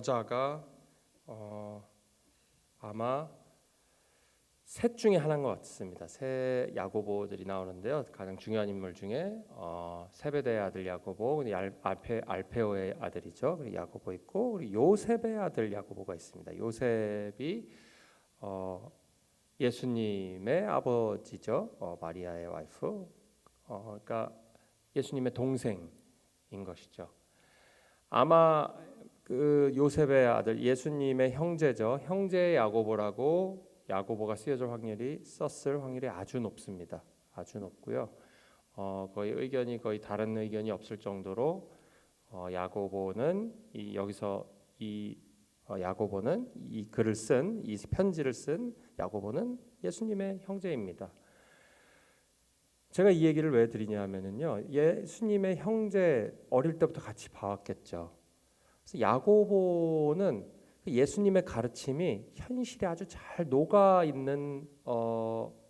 저자가 아마 셋 중에 하나인 것 같습니다. 세 야고보들이 나오는데요. 가장 중요한 인물 중에 세베대의 아들 야고보, 알페오의 아들이죠. 그리고 야고보 있고, 그리고 요셉의 아들 야고보가 있습니다. 요셉이 예수님의 아버지죠. 마리아의 와이프. 그러니까 예수님의 동생인 것이죠. 아마 그 요셉의 아들 예수님의 형제죠. 형제 야고보라고 야고보가 썼을 확률이 아주 높습니다. 아주 높고요. 거의 의견이 거의 다른 의견이 없을 정도로 야고보는 야고보는 이 글을 쓴 이 편지를 쓴 야고보는 예수님의 형제입니다. 제가 이 얘기를 왜 드리냐면요, 예수님의 형제 어릴 때부터 같이 봐왔겠죠. 그래서 야고보는 예수님의 가르침이 현실에 아주 잘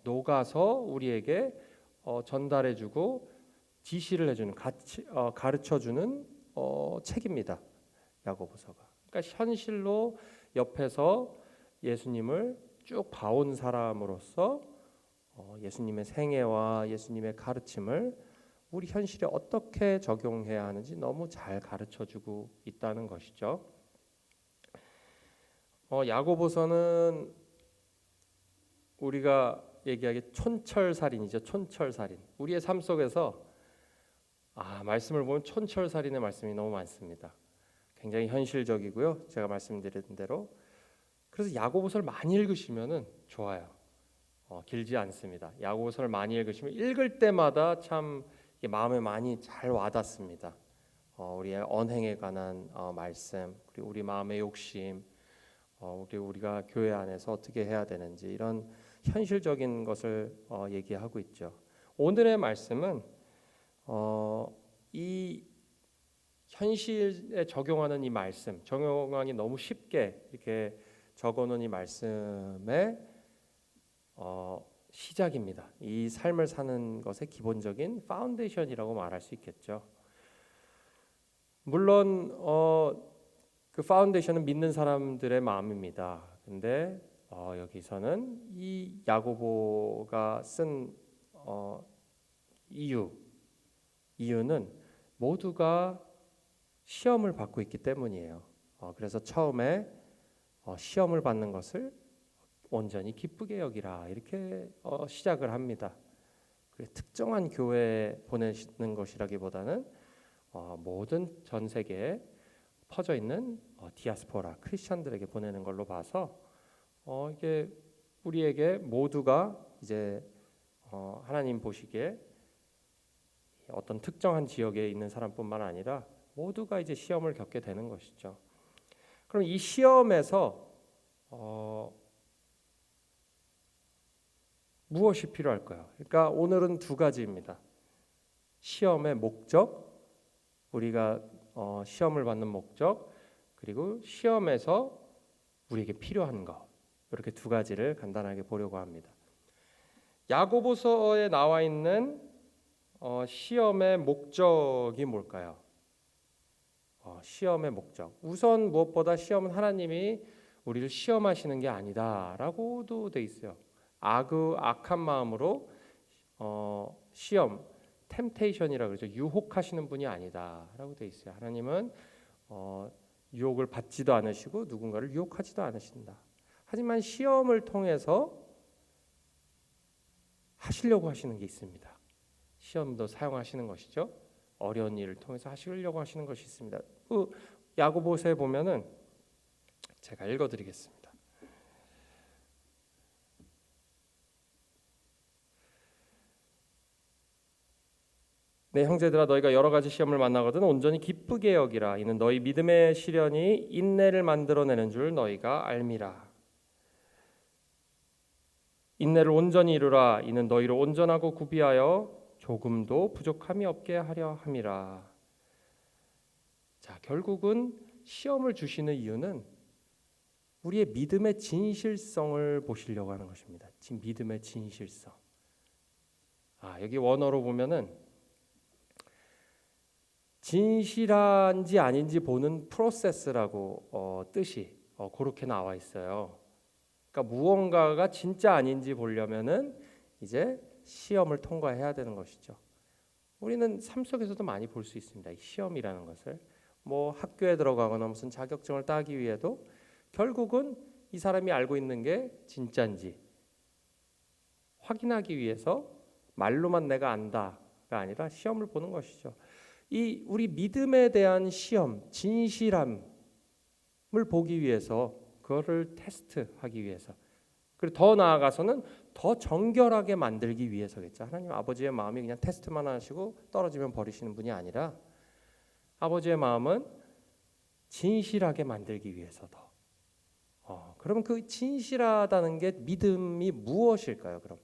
녹아서 우리에게 전달해주고 지시를 해주는, 가르쳐주는 책입니다. 야고보서가. 그러니까 현실로 옆에서 예수님을 쭉 봐온 사람으로서 예수님의 생애와 예수님의 가르침을 우리 현실에 어떻게 적용해야 하는지 너무 잘 가르쳐주고 있다는 것이죠. 야고보서는 우리가 얘기하기 촌철살인이죠. 촌철살인. 우리의 삶 속에서 말씀을 보면 촌철살인의 말씀이 너무 많습니다. 굉장히 현실적이고요. 제가 말씀드린 대로. 그래서 야고보서를 많이 읽으시면은 좋아요. 길지 않습니다. 야고보서를 많이 읽으시면 읽을 때마다 참 마음에 많이 잘 와닿습니다. 우리의 언행에 관한 말씀, 그리고 우리 마음의 욕심, 우리가 교회 안에서 어떻게 해야 되는지 이런 현실적인 것을 얘기하고 있죠. 오늘의 말씀은 이 현실에 적용하는 이 말씀, 적용하기 너무 쉽게 이렇게 적어놓은 이 말씀의 시작입니다. 이 삶을 사는 것의 기본적인 파운데이션이라고 말할 수 있겠죠. 물론 그 파운데이션은 믿는 사람들의 마음입니다. 근데 여기서는 이 야고보가 쓴 이유는 모두가 시험을 받고 있기 때문이에요. 그래서 처음에 시험을 받는 것을 온전히 기쁘게 여기라 이렇게 시작을 합니다. 특정한 교회에 보내시는 것이라기보다는 모든 전 세계에 퍼져 있는 디아스포라 크리스천들에게 보내는 걸로 봐서 이게 우리에게 모두가 이제 하나님 보시기에 어떤 특정한 지역에 있는 사람뿐만 아니라 모두가 이제 시험을 겪게 되는 것이죠. 그럼 이 시험에서 무엇이 필요할까요? 그러니까 오늘은 두 가지입니다. 시험의 목적, 우리가 시험을 받는 목적, 그리고 시험에서 우리에게 필요한 것, 이렇게 두 가지를 간단하게 보려고 합니다. 야고보서에 나와 있는 시험의 목적이 뭘까요? 시험의 목적. 우선 무엇보다 시험은 하나님이 우리를 시험하시는 게 아니다라고도 돼 있어요. 악한 마음으로 시험, 템테이션이라 그러죠. 유혹하시는 분이 아니다라고 돼 있어요. 하나님은 유혹을 받지도 않으시고 누군가를 유혹하지도 않으신다. 하지만 시험을 통해서 하시려고 하시는 게 있습니다. 시험도 사용하시는 것이죠. 어려운 일을 통해서 하시려고 하시는 것이 있습니다. 야고보서에 보면은 제가 읽어드리겠습니다. 내 형제들아, 너희가 여러 가지 시험을 만나거든 온전히 기쁘게 여기라. 이는 너희 믿음의 시련이 인내를 만들어내는 줄 너희가 알미라. 인내를 온전히 이루라. 이는 너희를 온전하고 구비하여 조금도 부족함이 없게 하려 함이라. 자, 결국은 시험을 주시는 이유는 우리의 믿음의 진실성을 보시려고 하는 것입니다. 믿음의 진실성. 여기 원어로 보면은 진실한지 아닌지 보는 프로세스라고 뜻이 그렇게 나와 있어요. 그러니까 무언가가 진짜 아닌지 보려면은 이제 시험을 통과해야 되는 것이죠. 우리는 삶 속에서도 많이 볼 수 있습니다. 이 시험이라는 것을 뭐 학교에 들어가거나 무슨 자격증을 따기 위해도 결국은 이 사람이 알고 있는 게 진짜인지 확인하기 위해서 말로만 내가 안다가 아니라 시험을 보는 것이죠. 이 우리 믿음에 대한 시험, 진실함을 보기 위해서 그거를 테스트하기 위해서 그리고 더 나아가서는 더 정결하게 만들기 위해서겠죠. 하나님 아버지의 마음이 그냥 테스트만 하시고 떨어지면 버리시는 분이 아니라 아버지의 마음은 진실하게 만들기 위해서 더. 그러면 그 진실하다는 게 믿음이 무엇일까요? 그럼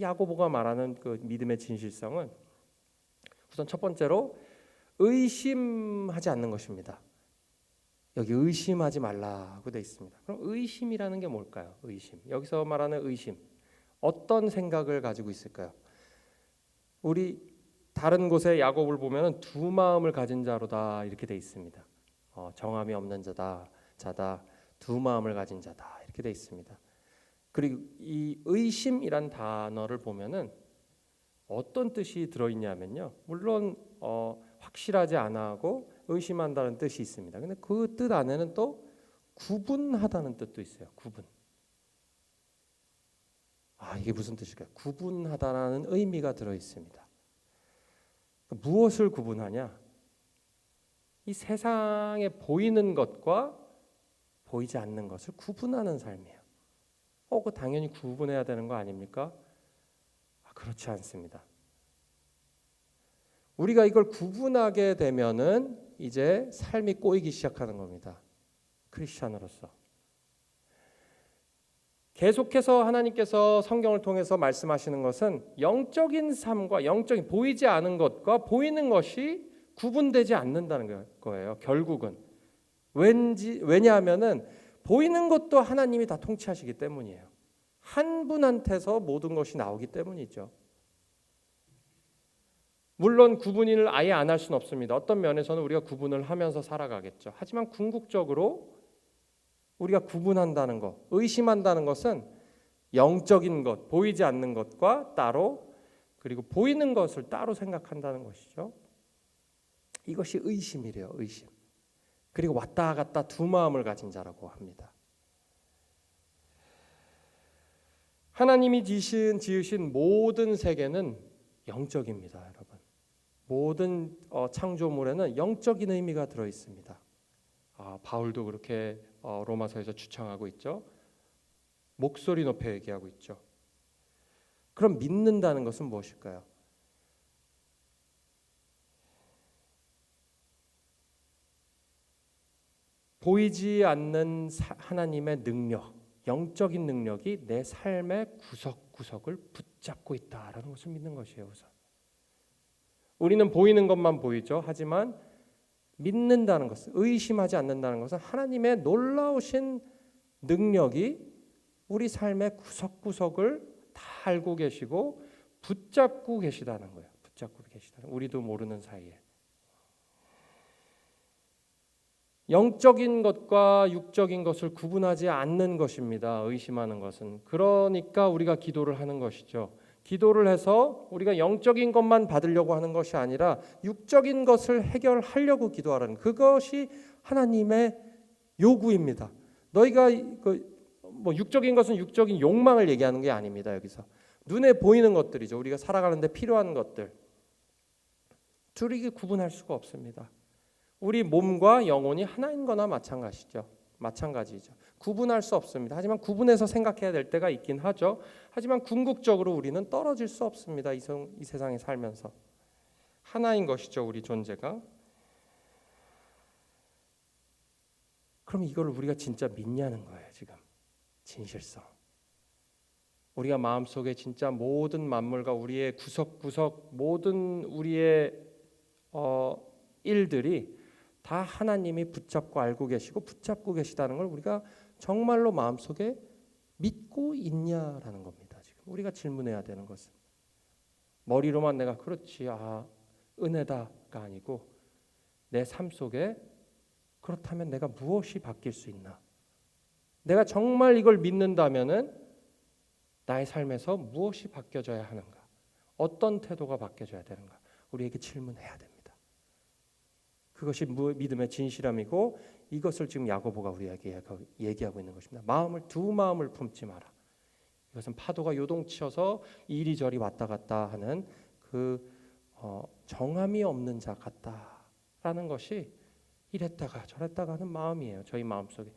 야고보가 말하는 그 믿음의 진실성은 우선 첫 번째로 의심하지 않는 것입니다. 여기 의심하지 말라고 되어 있습니다. 그럼 의심이라는 게 뭘까요? 의심. 여기서 말하는 의심. 어떤 생각을 가지고 있을까요? 우리 다른 곳에 야고보를 보면 두 마음을 가진 자로다 이렇게 되어 있습니다. 정함이 없는 자다, 두 마음을 가진 자다 이렇게 되어 있습니다. 그리고 이 의심이란 단어를 보면은 어떤 뜻이 들어있냐면요. 물론 확실하지 않아 하고 의심한다는 뜻이 있습니다. 근데 그 뜻 안에는 또 구분하다는 뜻도 있어요. 구분. 이게 무슨 뜻일까요? 구분하다라는 의미가 들어 있습니다. 무엇을 구분하냐? 이 세상에 보이는 것과 보이지 않는 것을 구분하는 삶이에요. 그거 당연히 구분해야 되는 거 아닙니까? 그렇지 않습니다. 우리가 이걸 구분하게 되면은 이제 삶이 꼬이기 시작하는 겁니다. 크리스찬으로서. 계속해서 하나님께서 성경을 통해서 말씀하시는 것은 영적인 삶과 영적인 보이지 않은 것과 보이는 것이 구분되지 않는다는 거예요. 결국은. 왜냐하면은 보이는 것도 하나님이 다 통치하시기 때문이에요. 한 분한테서 모든 것이 나오기 때문이죠. 물론 구분을 아예 안 할 수는 없습니다. 어떤 면에서는 우리가 구분을 하면서 살아가겠죠. 하지만 궁극적으로 우리가 구분한다는 것, 의심한다는 것은 영적인 것, 보이지 않는 것과 따로 그리고 보이는 것을 따로 생각한다는 것이죠. 이것이 의심이래요. 의심. 그리고 왔다 갔다 두 마음을 가진 자라고 합니다. 하나님이 지으신 모든 세계는 영적입니다, 여러분. 모든 창조물에는 영적인 의미가 들어 있습니다. 바울도 그렇게 로마서에서 주창하고 있죠. 목소리 높여 얘기하고 있죠. 그럼 믿는다는 것은 무엇일까요? 보이지 않는 하나님의 능력, 영적인 능력이 내 삶의 구석구석을 붙잡고 있다라는 것을 믿는 것이에요. 우선. 우리는 보이는 것만 보이죠. 하지만 믿는다는 것은, 의심하지 않는다는 것은 하나님의 놀라우신 능력이 우리 삶의 구석구석을 다 알고 계시고 붙잡고 계시다는 거예요. 붙잡고 계시다는, 우리도 모르는 사이에. 영적인 것과 육적인 것을 구분하지 않는 것입니다. 의심하는 것은. 그러니까 우리가 기도를 하는 것이죠. 기도를 해서 우리가 영적인 것만 받으려고 하는 것이 아니라 육적인 것을 해결하려고 기도하라는, 그것이 하나님의 요구입니다. 너희가 뭐 육적인 것은 육적인 욕망을 얘기하는 게 아닙니다. 여기서 눈에 보이는 것들이죠. 우리가 살아가는데 필요한 것들. 둘이 구분할 수가 없습니다. 우리 몸과 영혼이 하나인 거나 마찬가지죠. 구분할 수 없습니다. 하지만 구분해서 생각해야 될 때가 있긴 하죠. 하지만 궁극적으로 우리는 떨어질 수 없습니다. 이 세상에 살면서 하나인 것이죠. 우리 존재가. 그럼 이걸 우리가 진짜 믿냐는 거예요. 지금 진실성. 우리가 마음속에 진짜 모든 만물과 우리의 구석구석 모든 우리의 일들이 다 하나님이 붙잡고 알고 계시고 붙잡고 계시다는 걸 우리가 정말로 마음속에 믿고 있냐라는 겁니다. 지금 우리가 질문해야 되는 것은 머리로만 내가 그렇지 은혜다가 아니고 내 삶 속에 그렇다면 내가 무엇이 바뀔 수 있나? 내가 정말 이걸 믿는다면은 나의 삶에서 무엇이 바뀌어져야 하는가? 어떤 태도가 바뀌어져야 되는가? 우리에게 질문해야 됩니다. 그것이 믿음의 진실함이고 이것을 지금 야고보가 우리에게 얘기하고 있는 것입니다. 두 마음을 품지 마라. 이것은 파도가 요동치어서 이리저리 왔다 갔다 하는 정함이 없는 자 같다라는 것이 이랬다가 저랬다가 하는 마음이에요. 저희 마음속에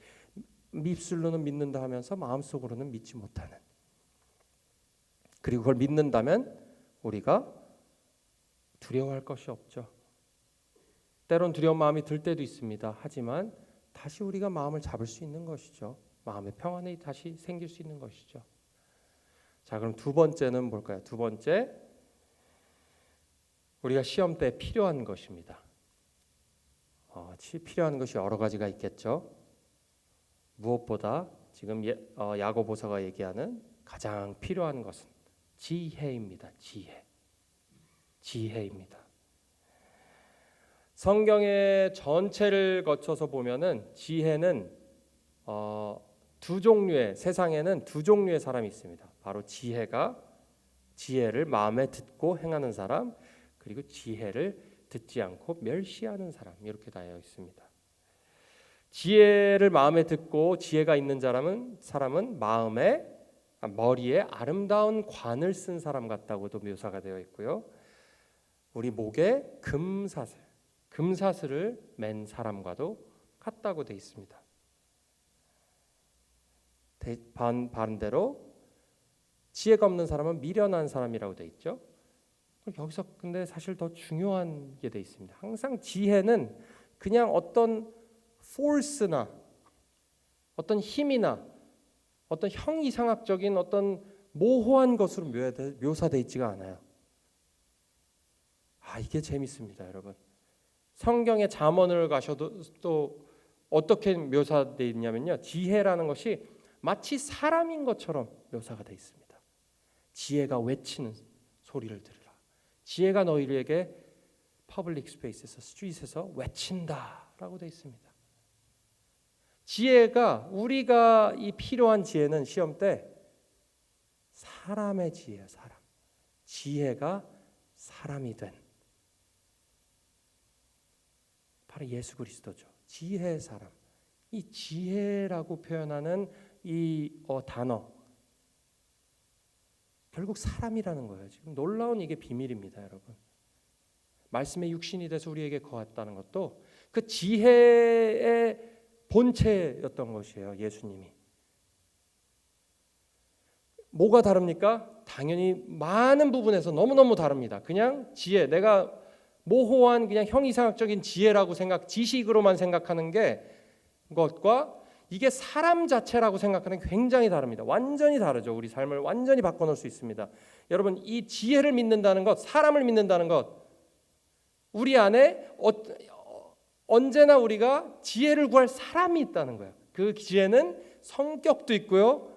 입술로는 믿는다 하면서 마음속으로는 믿지 못하는. 그리고 그걸 믿는다면 우리가 두려워할 것이 없죠. 때론 두려운 마음이 들 때도 있습니다. 하지만 다시 우리가 마음을 잡을 수 있는 것이죠. 마음의 평안이 다시 생길 수 있는 것이죠. 자, 그럼 두 번째는 뭘까요? 두 번째, 우리가 시험 때 필요한 것입니다. 필요한 것이 여러 가지가 있겠죠. 무엇보다 지금 야고보서가 얘기하는 가장 필요한 것은 지혜입니다. 지혜입니다. 성경의 전체를 거쳐서 보면은 지혜는 세상에는 두 종류의 사람이 있습니다. 바로 지혜를 마음에 듣고 행하는 사람, 그리고 지혜를 듣지 않고 멸시하는 사람, 이렇게 되어 있습니다. 지혜를 마음에 듣고 지혜가 있는 사람은 머리에 아름다운 관을 쓴 사람 같다고도 묘사가 되어 있고요. 우리 목에 금사슬을 맨 사람과도 같다고 되어 있습니다. 반대로 지혜가 없는 사람은 미련한 사람이라고 되어 있죠. 여기서 근데 사실 더 중요한 게 되어 있습니다. 항상 지혜는 그냥 어떤 force나 어떤 힘이나 어떤 형이상학적인 어떤 모호한 것으로 묘사되어 있지가 않아요. 이게 재밌습니다, 여러분. 성경의 잠언을 가셔도 또 어떻게 묘사되어 있냐면요, 지혜라는 것이 마치 사람인 것처럼 묘사가 되어 있습니다. 지혜가 외치는 소리를 들으라. 지혜가 너희에게 퍼블릭 스페이스에서, 스트릿에서 외친다라고 되어 있습니다. 지혜가, 우리가 이 필요한 지혜는 시험 때 사람의 지혜예요. 지혜가 사람이 된 바로 예수 그리스도죠. 지혜의 사람. 이 지혜라고 표현하는 이 단어, 결국 사람이라는 거예요. 지금 놀라운 이게 비밀입니다, 여러분. 말씀의 육신이 돼서 우리에게 거했다는 것도 그 지혜의 본체였던 것이에요. 예수님이. 뭐가 다릅니까? 당연히 많은 부분에서 너무너무 다릅니다. 그냥 지혜, 내가 모호한 그냥 형이상학적인 지혜라고 지식으로만 생각하는 것과 이게 사람 자체라고 생각하는 게 굉장히 다릅니다. 완전히 다르죠. 우리 삶을 완전히 바꿔놓을 수 있습니다. 여러분, 이 지혜를 믿는다는 것, 사람을 믿는다는 것, 우리 안에 언제나 우리가 지혜를 구할 사람이 있다는 거예요. 그 지혜는 성격도 있고요,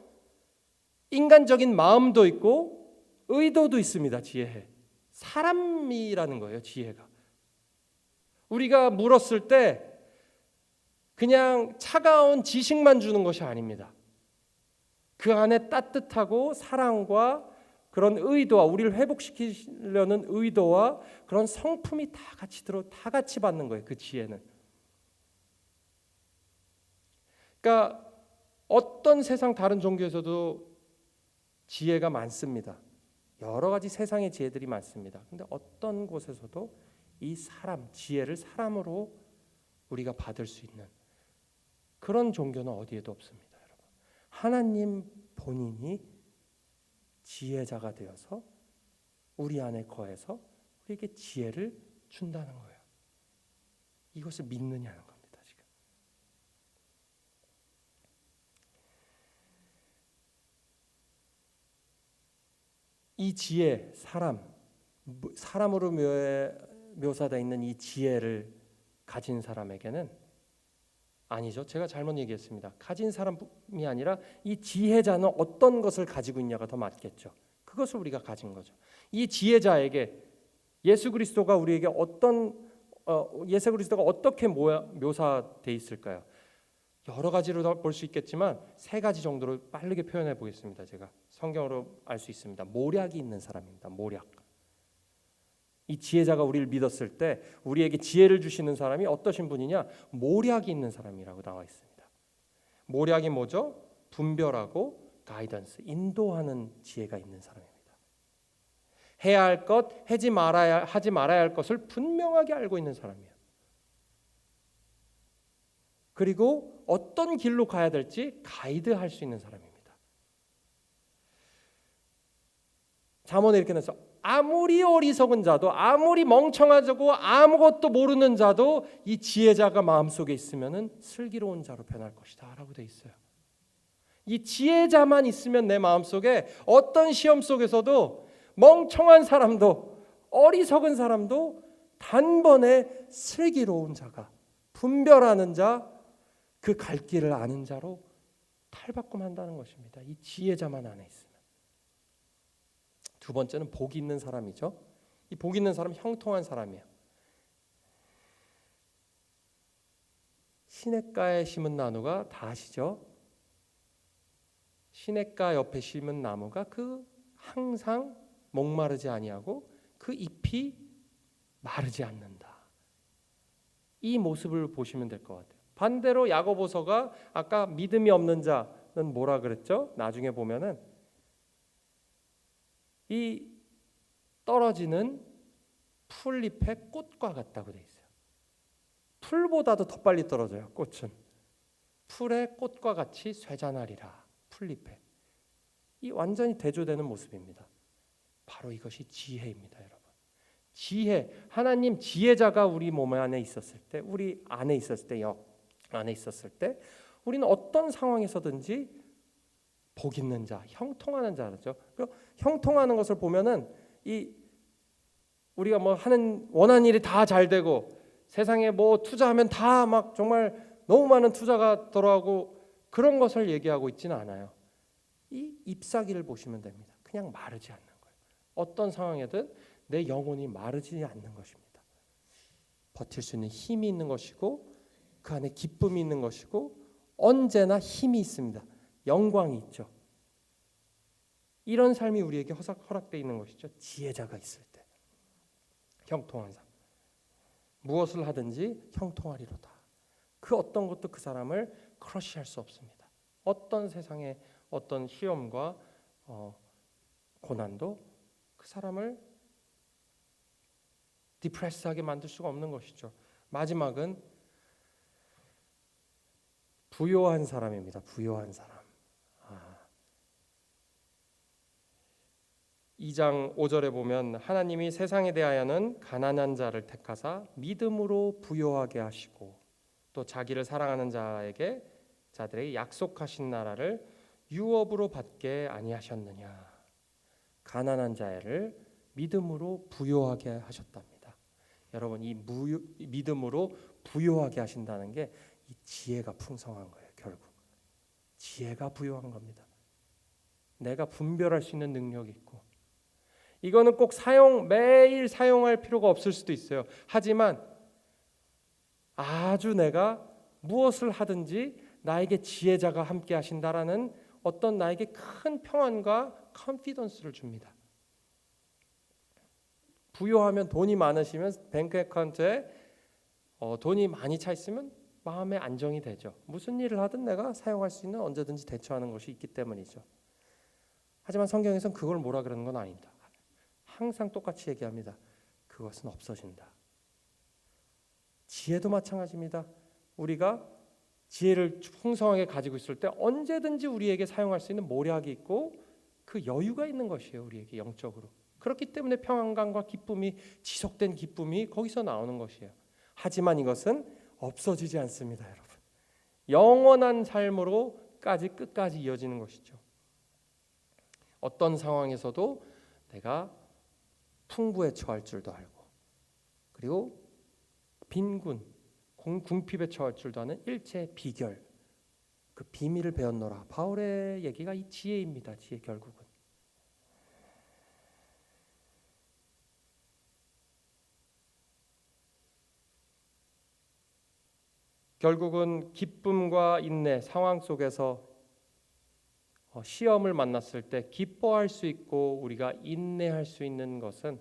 인간적인 마음도 있고 의도도 있습니다. 지혜에 사람이라는 거예요. 지혜가 우리가 물었을 때 그냥 차가운 지식만 주는 것이 아닙니다. 그 안에 따뜻하고 사랑과 그런 의도와 우리를 회복시키려는 의도와 그런 성품이 다 같이 받는 거예요. 그 지혜는. 그러니까 어떤 세상 다른 종교에서도 지혜가 많습니다. 여러 가지 세상의 지혜들이 많습니다. 근데 어떤 곳에서도 이 지혜를 사람으로 우리가 받을 수 있는 그런 종교는 어디에도 없습니다, 여러분. 하나님 본인이 지혜자가 되어서 우리 안에 거해서 우리에게 지혜를 준다는 거예요. 이것을 믿느냐는 겁니다, 지금. 이 지혜, 사람으로 묘사되어 있는 이 지혜를 가진 사람에게는, 아니죠, 제가 잘못 얘기했습니다. 가진 사람이 아니라 이 지혜자는 어떤 것을 가지고 있냐가 더 맞겠죠. 그것을 우리가 가진 거죠. 이 지혜자에게 예수 그리스도가 우리에게 어떤 예수 그리스도가 어떻게 묘사돼 있을까요? 여러 가지로 볼 수 있겠지만 세 가지 정도로 빠르게 표현해 보겠습니다. 제가 성경으로 알 수 있습니다. 모략이 있는 사람입니다. 모략. 이 지혜자가 우리를 믿었을 때 우리에게 지혜를 주시는 사람이 어떠신 분이냐? 모략이 있는 사람이라고 나와 있습니다. 모략이 뭐죠? 분별하고 가이던스, 인도하는 지혜가 있는 사람입니다. 해야 할 것, 하지 말아야 할 것을 분명하게 알고 있는 사람이에요. 그리고 어떤 길로 가야 될지 가이드할 수 있는 사람입니다. 잠언에 이렇게 나서 아무리 어리석은 자도, 아무리 멍청하고 아무것도 모르는 자도 이 지혜자가 마음속에 있으면은 슬기로운 자로 변할 것이다 라고 돼 있어요. 이 지혜자만 있으면 내 마음속에 어떤 시험 속에서도 멍청한 사람도 어리석은 사람도 단번에 슬기로운 자가, 분별하는 자, 그 갈 길을 아는 자로 탈바꿈한다는 것입니다. 이 지혜자만 안에 있으면. 두 번째는 복 있는 사람이죠. 이 복 있는 사람은 형통한 사람이에요. 시냇가에 심은 나무가 다 아시죠? 시냇가 옆에 심은 나무가 항상 목마르지 아니하고 그 잎이 마르지 않는다. 이 모습을 보시면 될 것 같아요. 반대로 야고보서가 아까 믿음이 없는 자는 뭐라 그랬죠? 나중에 보면은 이 떨어지는 풀잎의 꽃과 같다고 돼 있어요. 풀보다도 더 빨리 떨어져요. 꽃은 풀의 꽃과 같이 쇠잔하리라. 풀잎에 이 완전히 대조되는 모습입니다. 바로 이것이 지혜입니다, 여러분. 지혜, 하나님 지혜자가 우리 몸 안에 있었을 때, 우리 안에 있었을 때, 안에 있었을 때, 우리는 어떤 상황에서든지 복 있는 자, 형통하는 자죠. 형통하는 것을 보면은 우리가 원하는 일이 다 잘 되고 세상에 투자하면 다 막 정말 너무 많은 투자가 들어가고 그런 것을 얘기하고 있지는 않아요. 이 잎사귀를 보시면 됩니다. 그냥 마르지 않는 거예요. 어떤 상황에든 내 영혼이 마르지 않는 것입니다. 버틸 수 있는 힘이 있는 것이고 그 안에 기쁨이 있는 것이고 언제나 힘이 있습니다. 영광이 있죠. 이런 삶이 우리에게 허락되어 있는 것이죠. 지혜자가 있을 때. 형통한 삶. 무엇을 하든지 형통하리로다. 그 어떤 것도 그 사람을 크러쉬할 수 없습니다. 어떤 세상의 어떤 시험과 고난도 그 사람을 디프레스하게 만들 수가 없는 것이죠. 마지막은 부요한 사람입니다. 부요한 사람. 2장 5절에 보면 하나님이 세상에 대하여는 가난한 자를 택하사 믿음으로 부요하게 하시고 또 자기를 사랑하는 자들에게 약속하신 나라를 유업으로 받게 아니하셨느냐. 가난한 자를 믿음으로 부요하게 하셨답니다. 여러분, 이 믿음으로 부요하게 하신다는 게 이 지혜가 풍성한 거예요. 결국 지혜가 부요한 겁니다. 내가 분별할 수 있는 능력이 있고, 이거는 꼭 매일 사용할 필요가 없을 수도 있어요. 하지만 아주 내가 무엇을 하든지 나에게 지혜자가 함께 하신다라는 어떤 나에게 큰 평안과 컨피던스를 줍니다. 부요하면, 돈이 많으시면 뱅크 어카운트에 돈이 많이 차 있으면 마음의 안정이 되죠. 무슨 일을 하든 내가 사용할 수 있는, 언제든지 대처하는 것이 있기 때문이죠. 하지만 성경에서는 그걸 뭐라 그러는 건 아닙니다. 항상 똑같이 얘기합니다. 그것은 없어진다. 지혜도 마찬가지입니다. 우리가 지혜를 풍성하게 가지고 있을 때 언제든지 우리에게 사용할 수 있는 모략이 있고 그 여유가 있는 것이에요. 우리에게 영적으로. 그렇기 때문에 평안감과 기쁨이, 지속된 기쁨이 거기서 나오는 것이에요. 하지만 이것은 없어지지 않습니다, 여러분. 영원한 삶으로까지 끝까지 이어지는 것이죠. 어떤 상황에서도 내가 풍부에 처할 줄도 알고, 그리고 빈군, 궁핍에 처할 줄도 아는 일체의 비결, 그 비밀을 배웠노라. 바울의 얘기가 이 지혜입니다. 지혜 결국은. 결국은 기쁨과 인내 상황 속에서 시험을 만났을 때 기뻐할 수 있고 우리가 인내할 수 있는 것은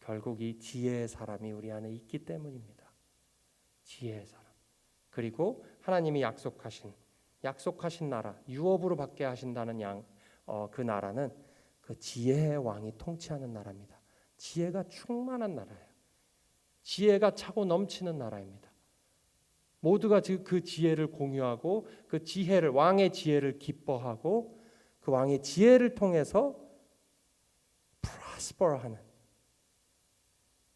결국 이 지혜의 사람이 우리 안에 있기 때문입니다. 지혜의 사람. 그리고 하나님이 약속하신 나라, 유업으로 받게 하신다는 그 나라는 그 지혜의 왕이 통치하는 나라입니다. 지혜가 충만한 나라예요. 지혜가 차고 넘치는 나라입니다. 모두가 그 지혜를 공유하고 그 지혜를, 왕의 지혜를 기뻐하고 그 왕의 지혜를 통해서 prosper하는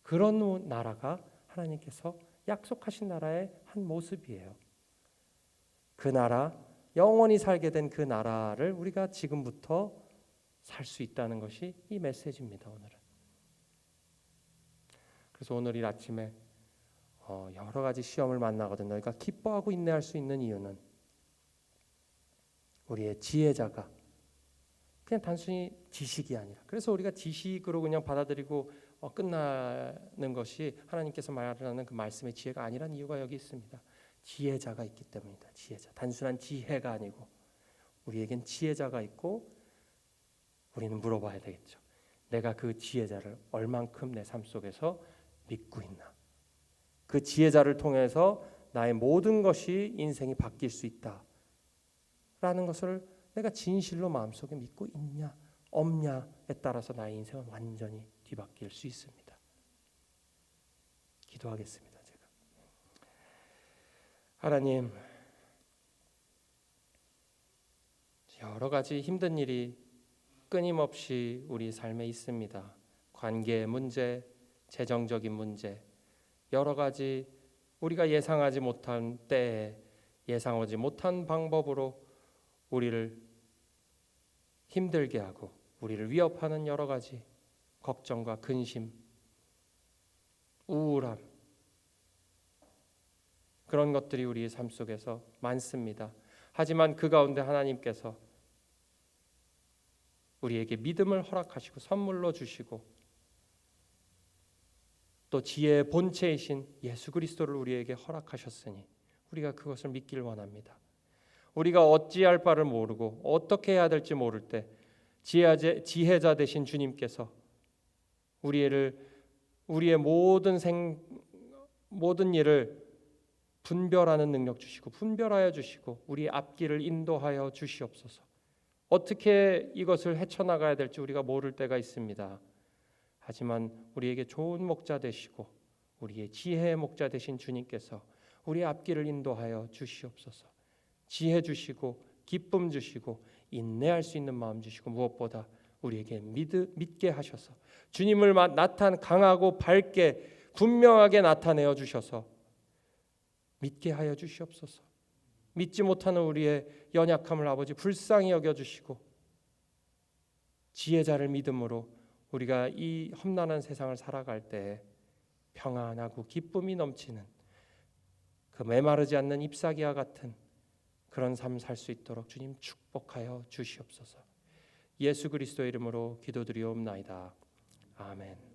그런 나라가 하나님께서 약속하신 나라의 한 모습이에요. 그 나라, 영원히 살게 된 그 나라를 우리가 지금부터 살 수 있다는 것이 이 메시지입니다. 오늘은. 그래서 오늘 이 아침에 여러 가지 시험을 만나거든 너희가 기뻐하고 인내할 수 있는 이유는 우리의 지혜자가 그냥 단순히 지식이 아니라, 그래서 우리가 지식으로 그냥 받아들이고 끝나는 것이 하나님께서 말하는 그 말씀의 지혜가 아니란 이유가 여기 있습니다. 지혜자가 있기 때문이다. 지혜자, 단순한 지혜가 아니고 우리에겐 지혜자가 있고 우리는 물어봐야 되겠죠. 내가 그 지혜자를 얼만큼 내 삶 속에서 믿고 있나? 그 지혜자를 통해서 나의 모든 것이 인생이 바뀔 수 있다라는 것을 내가 진실로 마음속에 믿고 있냐 없냐에 따라서 나의 인생은 완전히 뒤바뀔 수 있습니다. 기도하겠습니다. 제가 하나님, 여러 가지 힘든 일이 끊임없이 우리 삶에 있습니다. 관계의 문제, 재정적인 문제, 여러 가지 우리가 예상하지 못한 때에 예상하지 못한 방법으로 우리를 힘들게 하고 우리를 위협하는 여러 가지 걱정과 근심, 우울함, 그런 것들이 우리의 삶 속에서 많습니다. 하지만 그 가운데 하나님께서 우리에게 믿음을 허락하시고 선물로 주시고 또 지혜의 본체이신 예수 그리스도를 우리에게 허락하셨으니 우리가 그것을 믿기를 원합니다. 우리가 어찌할 바를 모르고 어떻게 해야 될지 모를 때 지혜자 되신 주님께서 우리의 모든 일을 분별하는 능력 주시고 분별하여 주시고 우리의 앞길을 인도하여 주시옵소서. 어떻게 이것을 헤쳐나가야 될지 우리가 모를 때가 있습니다. 하지만 우리에게 좋은 목자 되시고 우리의 지혜의 목자 되신 주님께서 우리의 앞길을 인도하여 주시옵소서. 지혜 주시고 기쁨 주시고 인내할 수 있는 마음 주시고 무엇보다 우리에게 믿게 하셔서 주님을 강하고 밝게 분명하게 나타내어 주셔서 믿게 하여 주시옵소서. 믿지 못하는 우리의 연약함을 아버지 불쌍히 여겨주시고 지혜자를 믿음으로 우리가 이 험난한 세상을 살아갈 때 평안하고 기쁨이 넘치는 그 메마르지 않는 잎사귀와 같은 그런 삶 살 수 있도록 주님 축복하여 주시옵소서. 예수 그리스도의 이름으로 기도드리옵나이다. 아멘.